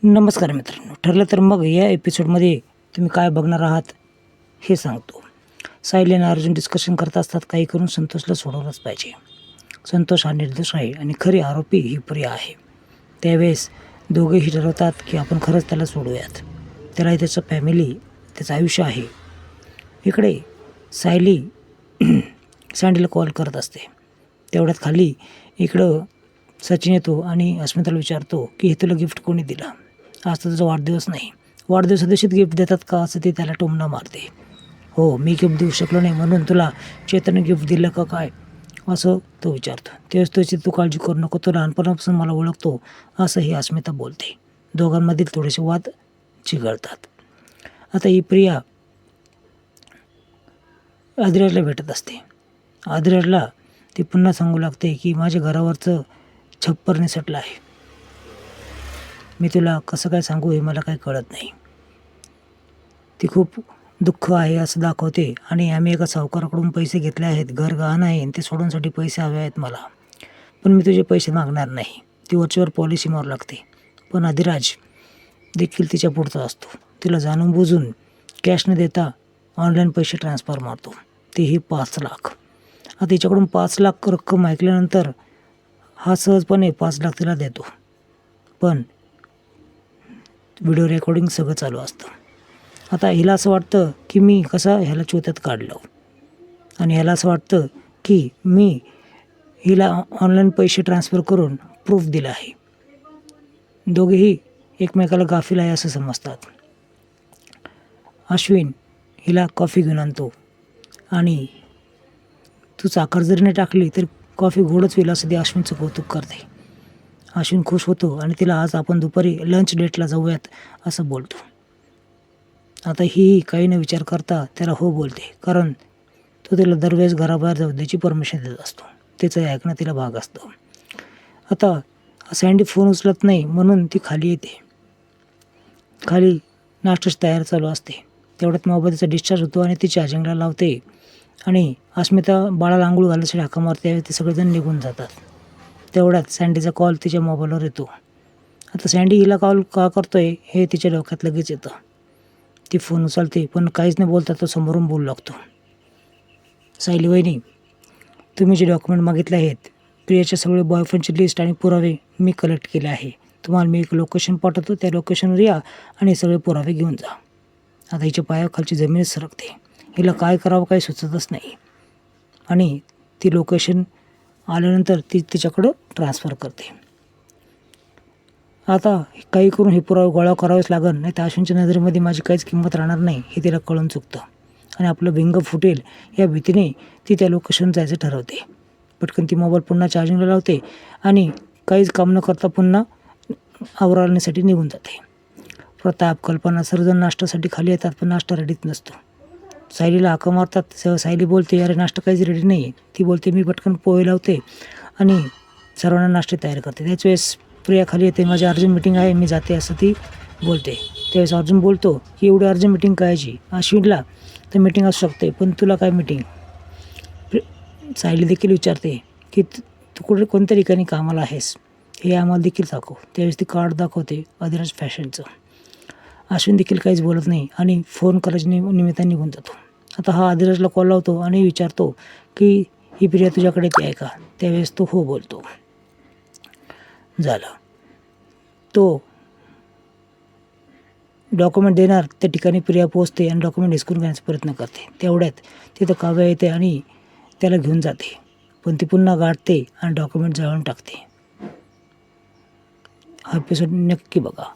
नमस्कार मित्रांनो, ठरलं तर मग या एपिसोडमध्ये तुम्ही काय बघणार आहात हे सांगतो. सायली आणि अर्जुन डिस्कशन करत असतात. काही करून संतोषला सोडवलंच पाहिजे. संतोष हा निर्दोष आहे आणि खरी आरोपी ही प्रिया आहे. त्यावेळेस दोघेही ठरवतात की आपण खरंच त्याला सोडूयात. त्याला त्याचं फॅमिली, त्याचं आयुष्य आहे. इकडे सायली सँडीला कॉल करत असते. तेवढ्यात खाली इकडं सचिन येतो आणि अस्मिताला विचारतो की हे तुला गिफ्ट कोणी दिलं? आज तर तुझा वाढदिवस नाही. वाढदिवसा दिवशीच गिफ्ट देतात का? असं ते त्याला टोमणं मारते. हो, मी गिफ्ट देऊ शकलो नाही म्हणून तुला चेतनने गिफ्ट दिलं का काय? असं तो विचारतो. तेच त्याची तू काळजी करू नको, तो लहानपणापासून मला ओळखतो, असं ही अस्मिता बोलते. दोघांमधील थोडेसे वाद चिघळतात. आता ही प्रिया आदिराजला भेटत असते. आदिराजला ती पुन्हा सांगू लागते की माझ्या घरावरचं छप्पर निसटलं आहे. मी तुला कसं काय सांगू हे मला काही कळत नाही. ती खूप दुःख आहे असं दाखवते आणि आम्ही एका सावकाराकडून पैसे घेतले आहेत. घर गहाण आहे आणि ते सोडवण्यासाठी पैसे हवे आहेत मला. पण मी तुझे पैसे मागणार नाही. ती वरच्यावर पॉलिसी मारू लागते. पण आदिराज देखील तिच्या पुढचा असतो. तिला जाणून बुजून कॅश न देता ऑनलाईन पैसे ट्रान्सफर मारतो. तेही 5 लाख. आता तिच्याकडून 5 लाख रक्कम ऐकल्यानंतर हा सहजपणे 5 लाख तिला देतो. पण व्हिडिओ रेकॉर्डिंग सगळं चालू असतं. आता हिला असं वाटतं की मी कसा ह्याला चोत्यात काढलं आणि ह्याला असं वाटतं की मी हिला ऑनलाईन पैसे ट्रान्सफर करून प्रूफ दिला आहे. दोघेही एकमेकाला गाफील आहे असं समजतात. अश्विन हिला कॉफी घेऊन आणतो आणि तू साखर जरी नाही टाकली तर कॉफी गोडच होईल असं ते अश्विनचं कौतुक करते. अश्विन खुश होतो आणि तिला आज आपण दुपारी लंच डेटला जाऊयात असं बोलतो. आता ही काही न विचार करता त्याला हो बोलते, कारण तो तिला दरवेळेस घराबाहेर जाऊ द्यायची परमिशन देत असतो. तिचं ऐकणं तिला भाग असतं. आता सँडी फोन उचलत नाही म्हणून ती खाली येते. खाली नाश्त्याची तयारी चालू असते. तेवढ्यात मोबाईलचा डिस्चार्ज होतो आणि ती चार्जिंगला लावते आणि अस्मिता बाळाला आंघोळ घालण्यासाठी हाका मारते. ते सगळेजण निघून जातात. तेवढ्यात सँडीचा कॉल तिच्या मोबाईलवर येतो. आता सँडी हिला कॉल का करतोय हे तिच्या डोक्यात लगेच येतं. ती फोन उचलते पण काहीच नाही बोलता तो समोरून बोलू लागतो. सायली वहिनी, तुम्ही जे डॉक्युमेंट मागितले आहेत, प्रियाचे सगळे बॉयफ्रेंडची लिस्ट आणि पुरावे मी कलेक्ट केले आहे. तुम्हाला मी एक लोकेशन पाठवतो, त्या लोकेशनवर या आणि सगळे पुरावे घेऊन जा. आता हिच्या पायाखालची जमीनच सरकते. हिला काय करावं काही सुचतच नाही आणि ती लोकेशन आल्यानंतर ती तिच्याकडं ट्रान्सफर करते. आता काही करून हे पुरावे गोळा करावेच लागेल, नाही तर अश्विनच्या नजरेमध्ये माझी काहीच किंमत राहणार नाही हे तिला कळून चुकतं आणि आपलं भिंग फुटेल या भीतीने ती त्या लोकेशन जायचं ठरवते. पटकन ती मोबाईल पुन्हा चार्जिंगला लावते आणि काहीच काम न करता पुन्हा आवरण्यासाठी निघून जाते. प्रताप, कल्पना सर्वजण नाश्त्यासाठी खाली येतात पण नाश्ता रेडीच नसतो. सायलीला हाका मारतात. सायली बोलते, अरे नाश्ता काहीच रेडी नाही. ती बोलते मी पटकन पोहे लावते आणि सर्वांना नाश्ते तयार करते. त्याच वेळेस प्रिया खाली येते. माझी अर्जंट मीटिंग आहे, मी जाते असं ती बोलते. त्यावेळेस अर्जुन बोलतो की एवढी अर्जंट मीटिंग कायची? अश्विनला तर मीटिंग असू शकते पण तुला काय मीटिंग? सायली देखील विचारते की तू कोणत्या ठिकाणी कामाला आहेस हे आम्हाला देखील दाखव. त्यावेळेस ती कार्ड दाखवते आदिराज फॅशनचं. अश्विन देखील काहीच बोलत नाही आणि फोन करायच्या निमित्ताने निघून जातो. आता हा आदिराजला कॉल लावतो आणि विचारतो की ही प्रिया तुझ्याकडे येते आहे का? त्यावेळेस तो हो बोलतो. झालं. तो डॉक्युमेंट देणार त्या ठिकाणी प्रिया पोहोचते आणि डॉक्युमेंट हिसकून घेण्याचा प्रयत्न करते. तेवढ्यात तिथं काव्या येते आणि त्याला घेऊन जाते. पण ती पुन्हा गाठते आणि डॉक्युमेंट जाळून टाकते. हा एपिसोड नक्की बघा.